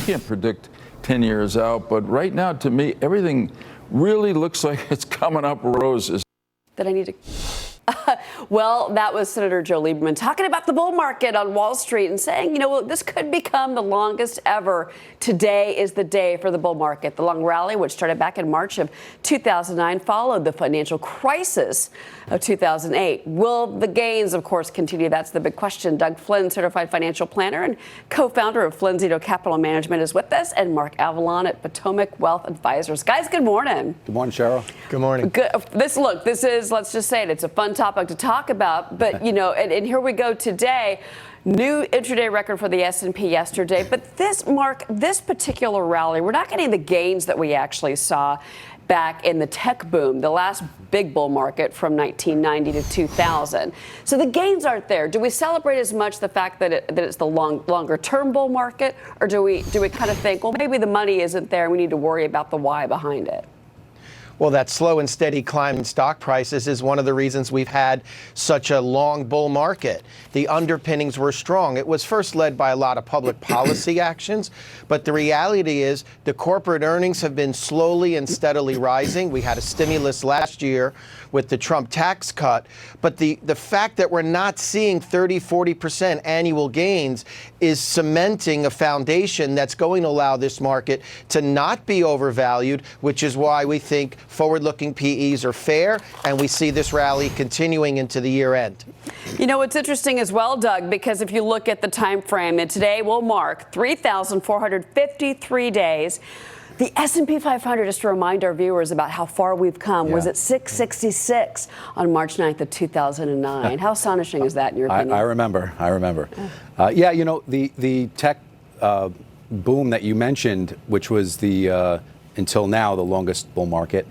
can't predict 10 years out, but right now, to me, everything really looks like it's coming up roses. That I need to. Well, that was Senator Joe Lieberman talking about the bull market on Wall Street and saying, this could become the longest ever. Today is the day for the bull market. The long rally, which started back in March of 2009, followed the financial crisis of 2008. Will the gains, of course, continue? That's the big question. Doug Flynn, certified financial planner and co-founder of Flynn Zito Capital Management, is with us, and Mark Avalon at Potomac Wealth Advisors. Guys, good morning. Good morning, Cheryl. Good morning. Good. This is, let's just say it's a fun topic to talk about, but and here we go today. New intraday record for the S&P yesterday, but this particular rally, we're not getting the gains that we actually saw back in the tech boom, the last big bull market from 1990 to 2000. So the gains aren't there. Do we celebrate as much the fact that it's the longer term bull market, or do we kind of think, well, maybe the money isn't there and we need to worry about the why behind it? Well, that slow and steady climb in stock prices is one of the reasons we've had such a long bull market. The underpinnings were strong. It was first led by a lot of public policy actions, but the reality is the corporate earnings have been slowly and steadily rising. We had a stimulus last year with the Trump tax cut, but the fact that we're not seeing 30-40% annual gains is cementing a foundation that's going to allow this market to not be overvalued, which is why we think forward-looking PEs are fair, and we see this rally continuing into the year end. It's interesting as well, Doug, because if you look at the time frame, and today will mark 3,453 days. The S&P 500, just to remind our viewers about how far we've come, was at 666 on March 9th of 2009. How astonishing is that in your opinion? I remember. The tech boom that you mentioned, which was until now the longest bull market,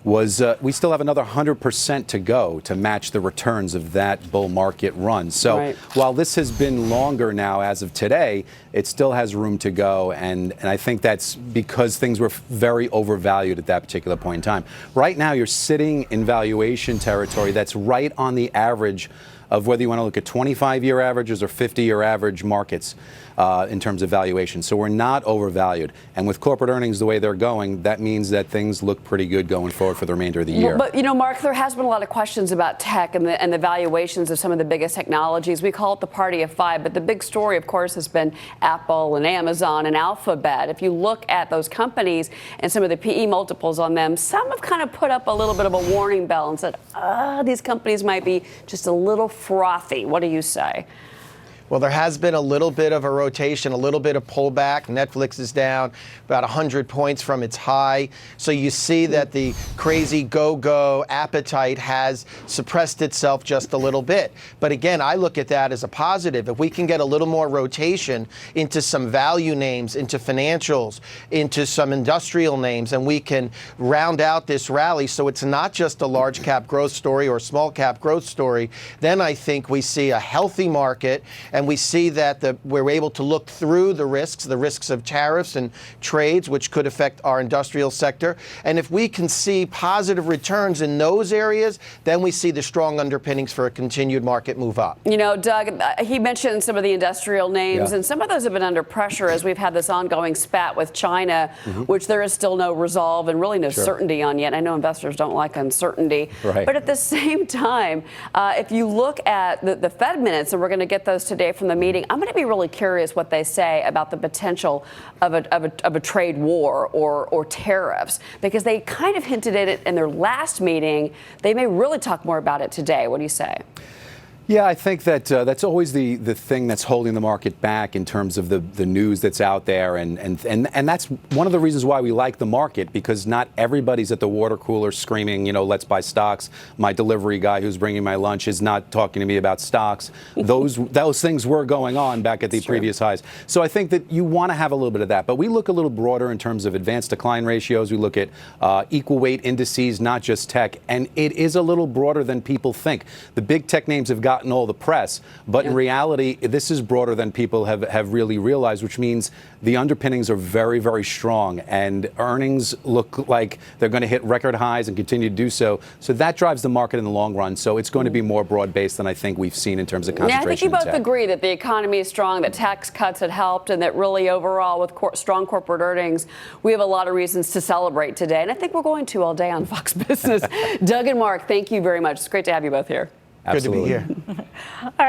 was we still have another 100% to go to match the returns of that bull market run. So while this has been longer now as of today, it still has room to go. And I think that's because things were very overvalued at that particular point in time. Right now, you're sitting in valuation territory that's right on the average of whether you want to look at 25-year averages or 50-year average markets in terms of valuation. So we're not overvalued. And with corporate earnings the way they're going, that means that things look pretty good going forward for the remainder of the year. But, Mark, there has been a lot of questions about tech and the valuations of some of the biggest technologies. We call it the party of five, but the big story, of course, has been Apple and Amazon and Alphabet. If you look at those companies and some of the PE multiples on them, some have kind of put up a little bit of a warning bell and said, these companies might be just a little frothy. What do you say? Well, there has been a little bit of a rotation, a little bit of pullback. Netflix is down about 100 points from its high. So you see that the crazy go-go appetite has suppressed itself just a little bit. But again, I look at that as a positive. If we can get a little more rotation into some value names, into financials, into some industrial names, and we can round out this rally so it's not just a large cap growth story or small cap growth story, then I think we see a healthy market. And we see that we're able to look through the risks of tariffs and trades, which could affect our industrial sector. And if we can see positive returns in those areas, then we see the strong underpinnings for a continued market move up. Doug, he mentioned some of the industrial names, and some of those have been under pressure as we've had this ongoing spat with China, which there is still no resolve and really no certainty on yet. I know investors don't like uncertainty. But at the same time, if you look at the Fed minutes, and we're going to get those today from the meeting, I'm going to be really curious what they say about the potential of a trade war or tariffs, because they kind of hinted at it in their last meeting. They may really talk more about it today. What do you say? Yeah, I think that that's always the thing that's holding the market back in terms of the news that's out there. And that's one of the reasons why we like the market, because not everybody's at the water cooler screaming, let's buy stocks. My delivery guy who's bringing my lunch is not talking to me about stocks. Those things were going on back at the previous highs. So I think that you want to have a little bit of that. But we look a little broader in terms of advanced decline ratios. We look at equal weight indices, not just tech. And it is a little broader than people think. The big tech names have gotten gotten all the press. But in reality, this is broader than people have really realized, which means the underpinnings are very, very strong, and earnings look like they're going to hit record highs and continue to do so. So that drives the market in the long run. So it's going to be more broad-based than I think we've seen in terms of concentration. Yeah, I think you in both tech. agree that the economy is strong, that tax cuts had helped, and that really overall with strong corporate earnings, we have a lot of reasons to celebrate today. And I think we're going to all day on Fox Business. Doug and Mark, thank you very much. It's great to have you both here. Absolutely. Good to be here. All right.